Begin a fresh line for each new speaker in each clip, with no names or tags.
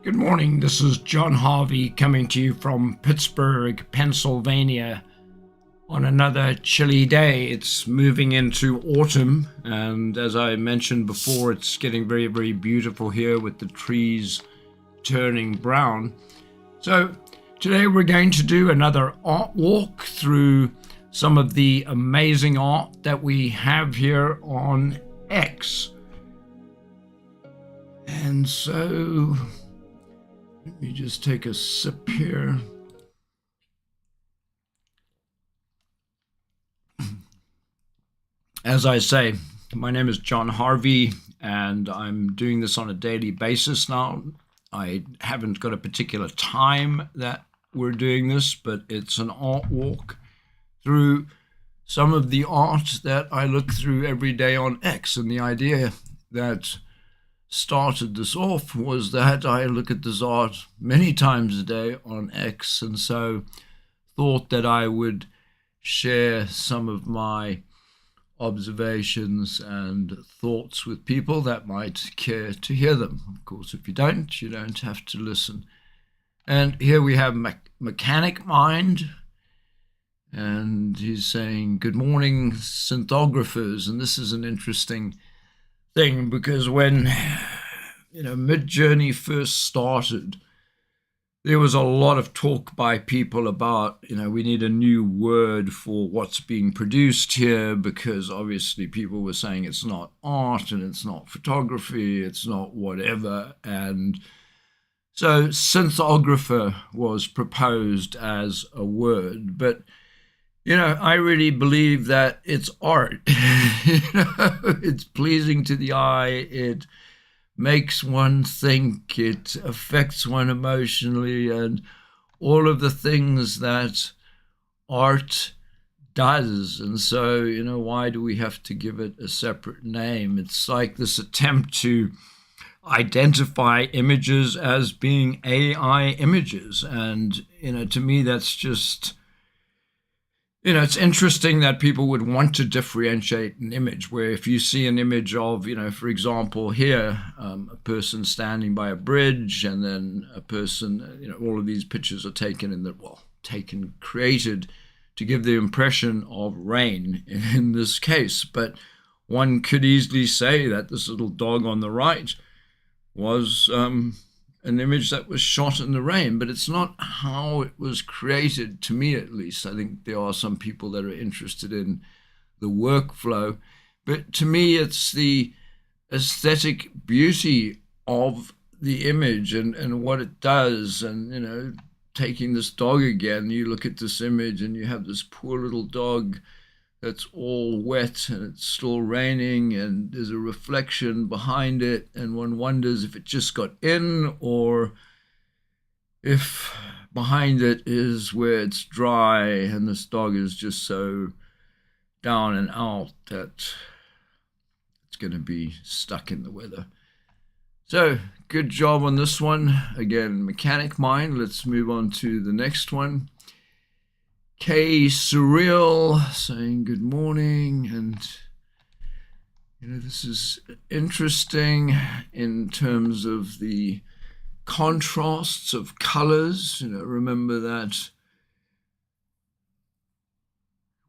Good morning. This is John Harvey coming to you from Pittsburgh, Pennsylvania on another chilly day. It's moving into autumn, and as I mentioned before, it's getting very, very beautiful here with the trees turning brown. So today we're going to do another art walk through some of the amazing art that we have here on X. And so let me just take a sip here. As I say, my name is John Harvey, and I'm doing this on a daily basis now. I haven't got a particular time that we're doing this, but it's an art walk through some of the art that I look through every day on X. And the idea that started this off was that I look at this art many times a day on X, and so thought that I would share some of my observations and thoughts with people that might care to hear them. Of course, if you don't have to listen. And here we have Mechanic Mind, and he's saying, "Good morning, synthographers." And this is an interesting thing, because when Midjourney first started, there was a lot of talk by people about we need a new word for what's being produced here, because obviously people were saying it's not art and it's not photography, it's not whatever. And so synthographer was proposed as a word, but I really believe that it's art. It's pleasing to the eye. It makes one think. It affects one emotionally, and all of the things that art does. And so, why do we have to give it a separate name? It's like this attempt to identify images as being AI images. And, to me, that's just... it's interesting that people would want to differentiate an image, where if you see an image of, for example, here, a person standing by a bridge, and then a person, all of these pictures are taken created to give the impression of rain in this case. But one could easily say that this little dog on the right was an image that was shot in the rain, but it's not how it was created, to me at least. I think there are some people that are interested in the workflow, but to me it's the aesthetic beauty of the image and what it does. And taking this dog again, you look at this image and you have this poor little dog that's all wet, and it's still raining, and there's a reflection behind it, and one wonders if it just got in, or if behind it is where it's dry and this dog is just so down and out that it's going to be stuck in the weather. So good job on this one. Again, Mechanic Mind. Let's move on to the next one. K Surreal saying good morning, and this is interesting in terms of the contrasts of colors. Remember that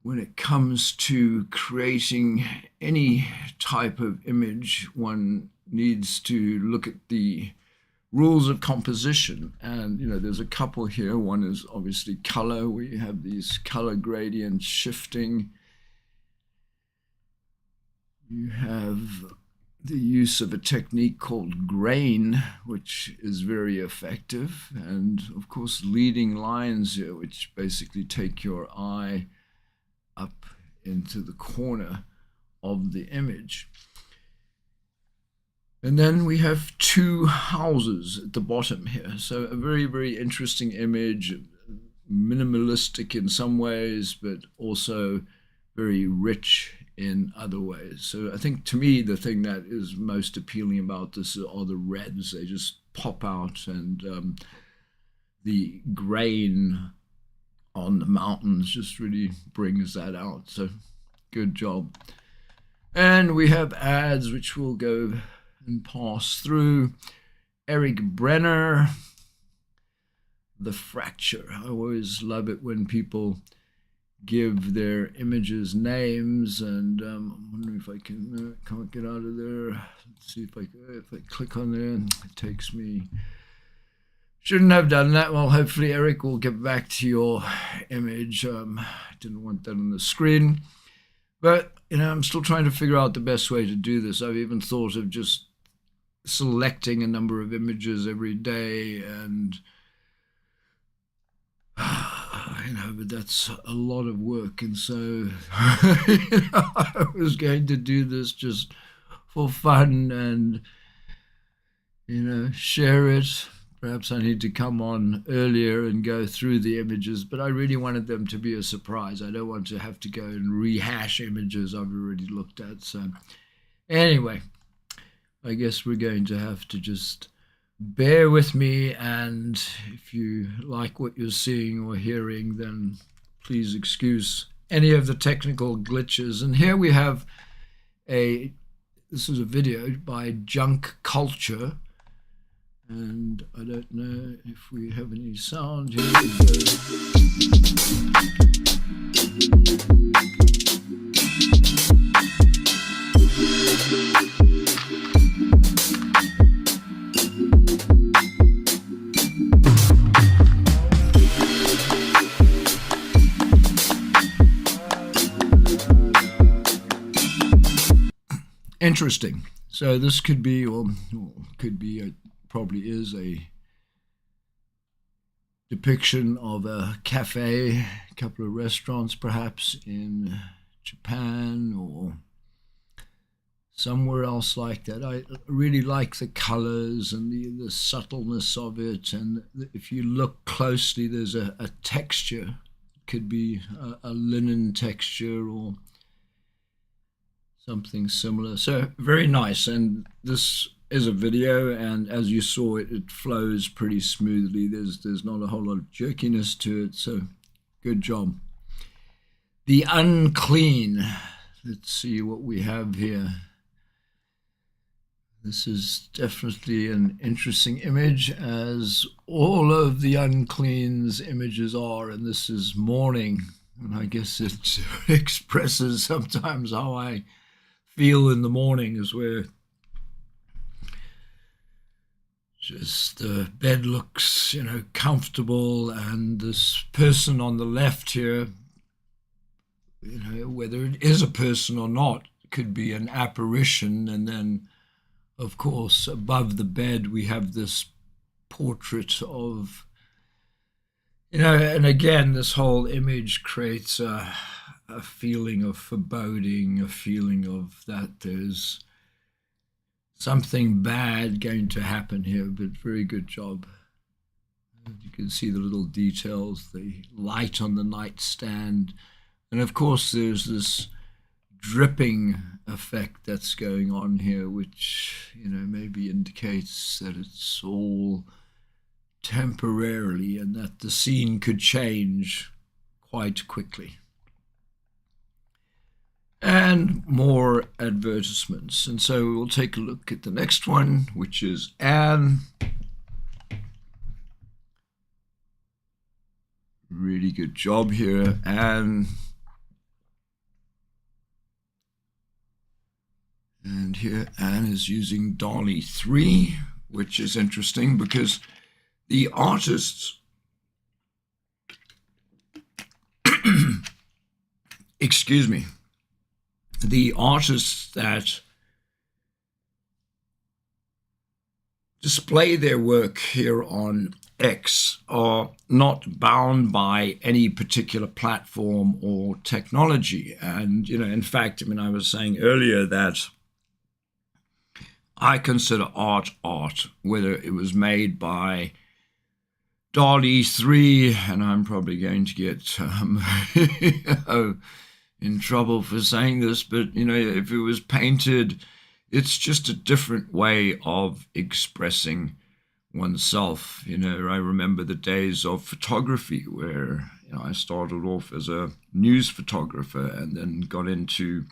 when it comes to creating any type of image, one needs to look at the rules of composition. And there's a couple here. One is obviously color. We have these color gradients shifting. You have the use of a technique called grain, which is very effective, and of course leading lines here, which basically take your eye up into the corner of the image. And then we have two houses at the bottom here. So a very, very interesting image, minimalistic in some ways, but also very rich in other ways. So I think, to me, the thing that is most appealing about this are the reds. They just pop out, and the grain on the mountains just really brings that out. So good job. And we have ads which will go and pass through. Eric Brenner, The Fracture. I always love it when people give their images names, and I'm wondering if I can, can't get out of there. Let's see if I click on there, it takes me. Shouldn't have done that. Well, hopefully Eric will get back to your image. I didn't want that on the screen, but I'm still trying to figure out the best way to do this. I've even thought of just selecting a number of images every day, and but that's a lot of work, and so I was going to do this just for fun and share it. Perhaps I need to come on earlier and go through the images, but I really wanted them to be a surprise. I don't want to have to go and rehash images I've already looked at. So anyway, I guess we're going to have to just bear with me, and if you like what you're seeing or hearing, then please excuse any of the technical glitches. And here we have this is a video by Junk Culture, and I don't know if we have any sound. Here we go. Interesting. So this could be, probably is a depiction of a cafe, a couple of restaurants perhaps in Japan or somewhere else like that. I really like the colors and the subtleness of it, and if you look closely, there's a texture. It could be a linen texture or something similar. So very nice. And this is a video, and as you saw, it flows pretty smoothly. There's not a whole lot of jerkiness to it, so good job. The Unclean. Let's see what we have here. This is definitely an interesting image, as all of the Unclean's images are, and this is morning, and I guess it expresses sometimes how I feel in the morning, is where just the bed looks, comfortable, and this person on the left here, whether it is a person or not, could be an apparition. And then, of course, above the bed, we have this portrait of, and again, this whole image creates a feeling of foreboding, a feeling of that there's something bad going to happen here, but very good job. You can see the little details, the light on the nightstand, and of course there's this dripping effect that's going on here, which maybe indicates that it's all temporarily and that the scene could change quite quickly. And more advertisements. And so we'll take a look at the next one, which is Anne. Really good job here, Anne. And here Anne is using DALL-E 3, which is interesting because the artists, excuse me, the artists that display their work here on X are not bound by any particular platform or technology. And, in fact, I was saying earlier that I consider art, whether it was made by DALL-E 3, and I'm probably going to get in trouble for saying this, but if it was painted, it's just a different way of expressing oneself. I remember the days of photography where I started off as a news photographer and then got into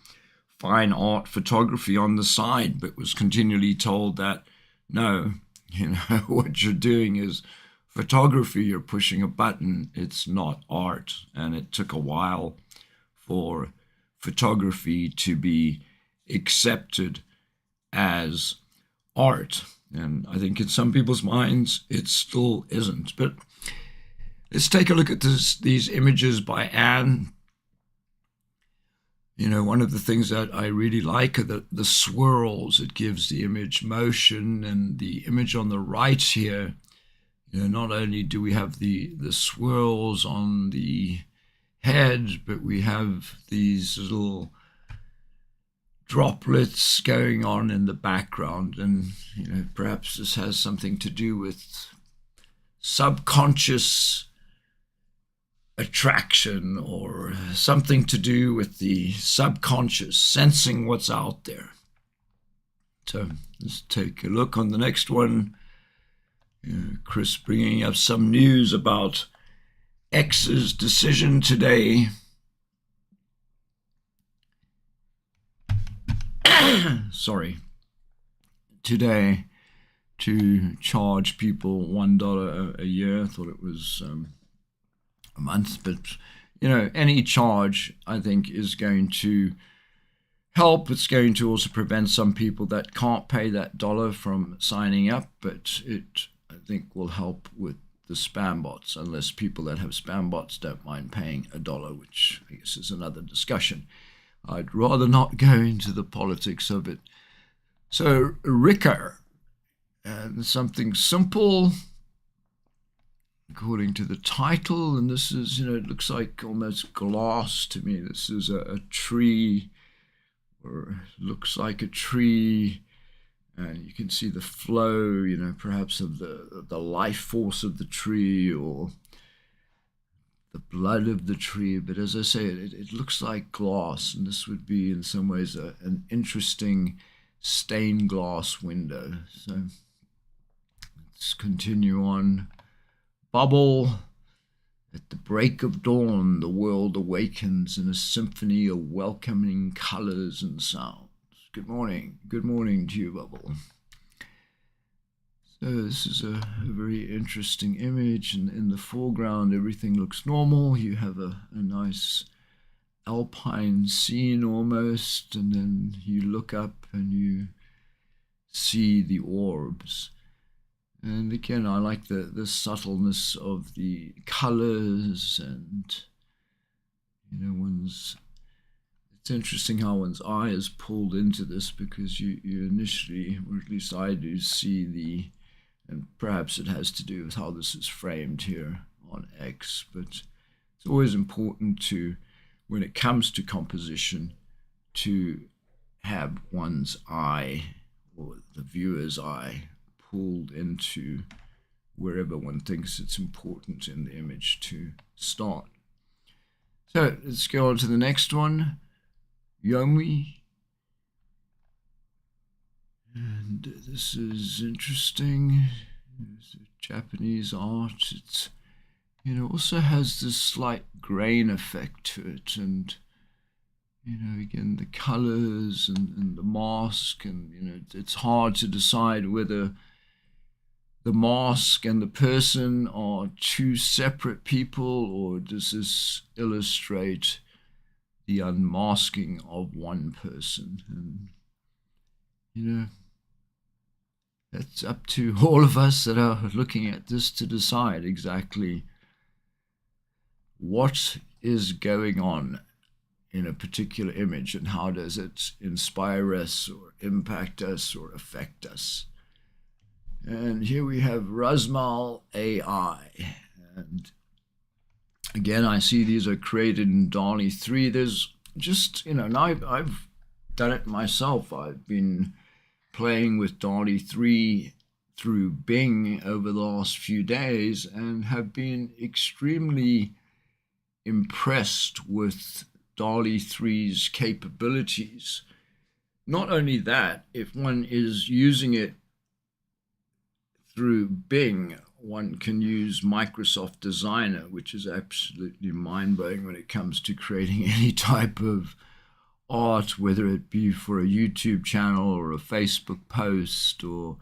fine art photography on the side, but was continually told that no, You know, what you're doing is photography, you're pushing a button, it's not art. And it took a while for photography to be accepted as art. And I think in some people's minds, it still isn't. But let's take a look at these images by Anne. You know, one of the things that I really like are the swirls. It gives the image motion, and the image on the right here, you know, not only do we have the swirls on the head, but we have these little droplets going on in the background. And, you know, perhaps this has something to do with subconscious attraction, or something to do with the subconscious sensing what's out there. So let's take a look on the next one. Chris bringing up some news about X's decision today today to charge people $1 a year. I thought it was a month, but you know, any charge I think is going to help. It's going to also prevent some people that can't pay that dollar from signing up, but it, I think, will help with the spam bots, unless people that have spam bots don't mind paying $1, which I guess is another discussion. I'd rather not go into the politics of it. So Ricker, and something simple according to the title, and this is, you know, it looks like almost glass to me. This is a tree, or looks like a tree, and you can see the flow, you know, perhaps of the life force of the tree, or the blood of the tree. But as I say, it looks like glass, and this would be in some ways an interesting stained glass window. So let's continue on. Bubble. At the break of dawn, the world awakens in a symphony of welcoming colors and sounds. Good morning. Good morning to you, Bubble. So this is a very interesting image, and in the foreground everything looks normal. You have a nice alpine scene almost, and then you look up and you see the orbs. And again, I like the subtleness of the colors, and you know, it's interesting how one's eye is pulled into this, because you initially, or at least I do, see and perhaps it has to do with how this is framed here on X, but it's always important to, when it comes to composition, to have one's eye, or the viewer's eye, pulled into wherever one thinks it's important in the image to start. So let's go on to the next one. Yomi. And this is interesting. It's Japanese art. It's, you know, also has this slight grain effect to it, and you know, again, the colors and the mask, and you know, it's hard to decide whether the mask and the person are two separate people, or does this illustrate the unmasking of one person? And you know, that's up to all of us that are looking at this to decide exactly what is going on in a particular image, and how does it inspire us or impact us or affect us. And here we have Rasmal AI. And again, I see these are created in DALL-E 3. There's just, you know, and I've done it myself. I've been playing with DALL-E 3 through Bing over the last few days, and have been extremely impressed with DALL-E 3's capabilities. Not only that, if one is using it through Bing, one can use Microsoft Designer, which is absolutely mind-blowing when it comes to creating any type of art, whether it be for a YouTube channel or a Facebook post or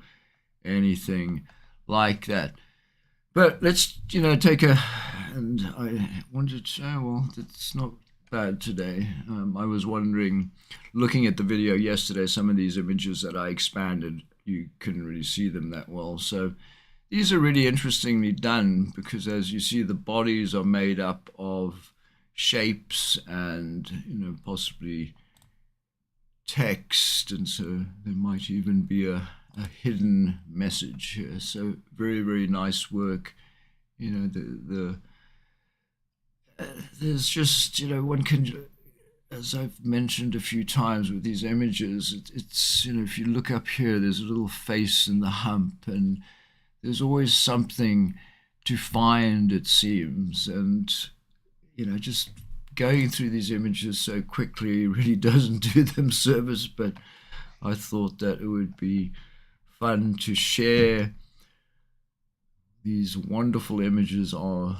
anything like that. But let's, take and I wanted to say, well, that's not bad today. I was wondering, looking at the video yesterday, some of these images that I expanded, you couldn't really see them that well. So these are really interestingly done, because as you see, the bodies are made up of shapes and, possibly text, and so there might even be a hidden message here. So very, very nice work. There's just, one can, as I've mentioned a few times with these images, it's if you look up here, there's a little face in the hump, and there's always something to find, it seems. And just going through these images so quickly really doesn't do them service, but I thought that it would be fun to share these wonderful images on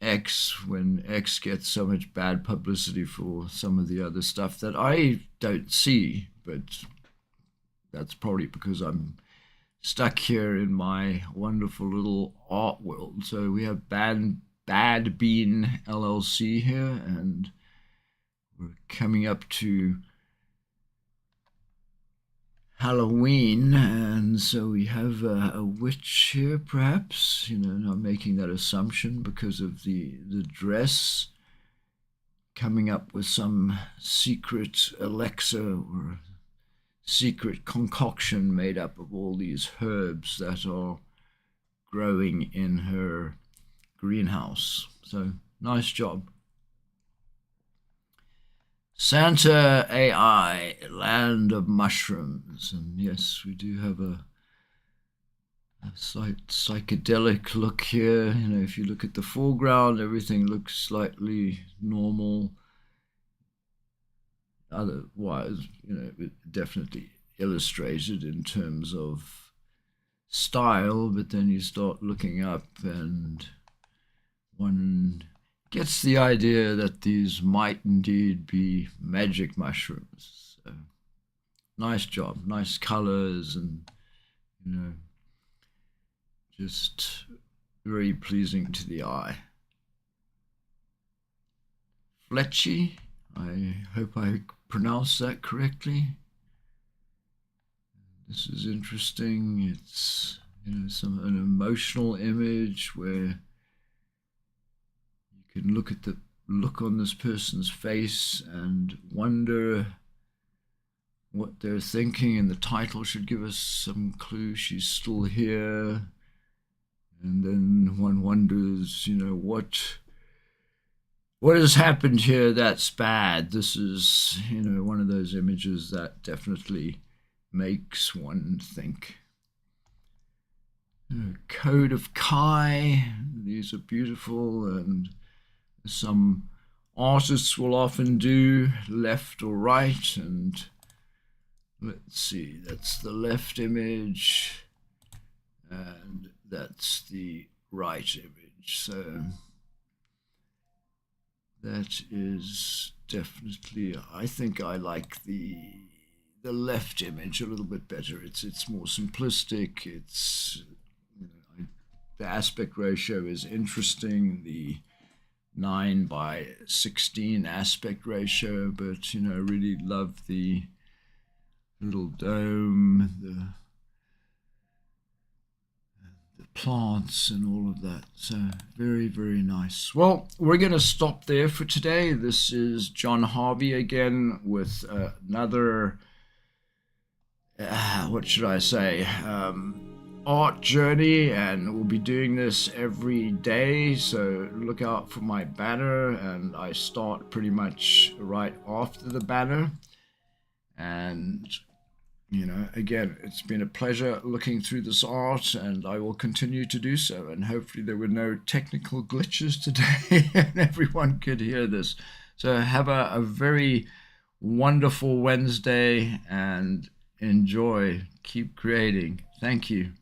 X, when X gets so much bad publicity for some of the other stuff that I don't see, but that's probably because I'm stuck here in my wonderful little art world. So we have Bad Bean LLC here, and we're coming up to Halloween, and so we have a witch here, perhaps, not making that assumption because of the dress, coming up with some secret elixir or secret concoction made up of all these herbs that are growing in her greenhouse. So nice job. Santa AI, Land of Mushrooms. And yes, we do have a slight psychedelic look here. If you look at the foreground, everything looks slightly normal. Otherwise, definitely illustrated in terms of style, but then you start looking up and one gets the idea that these might indeed be magic mushrooms. So, nice job, nice colors, and just very pleasing to the eye. Fletchy, I hope I pronounced that correctly. This is interesting. It's an emotional image where you can look at the look on this person's face and wonder what they're thinking, and the title should give us some clue. She's still here, and then one wonders, what has happened here that's bad. This is, one of those images that definitely makes one think. Code of Kai, these are beautiful, and some artists will often do left or right, and let's see, that's the left image and that's the right image. So that is definitely, I think I like the left image a little bit better. It's more simplistic. It's the aspect ratio is interesting. The 9:16 aspect ratio, but I really love the little dome, the plants and all of that. So very, very nice. Well, we're going to stop there for today. This is John Harvey again with another, what should I say, art journey, and we'll be doing this every day, so look out for my banner, and I start pretty much right after the banner. And again, it's been a pleasure looking through this art, and I will continue to do so, and hopefully there were no technical glitches today and everyone could hear this. So have a very wonderful Wednesday and enjoy. Keep creating. Thank you.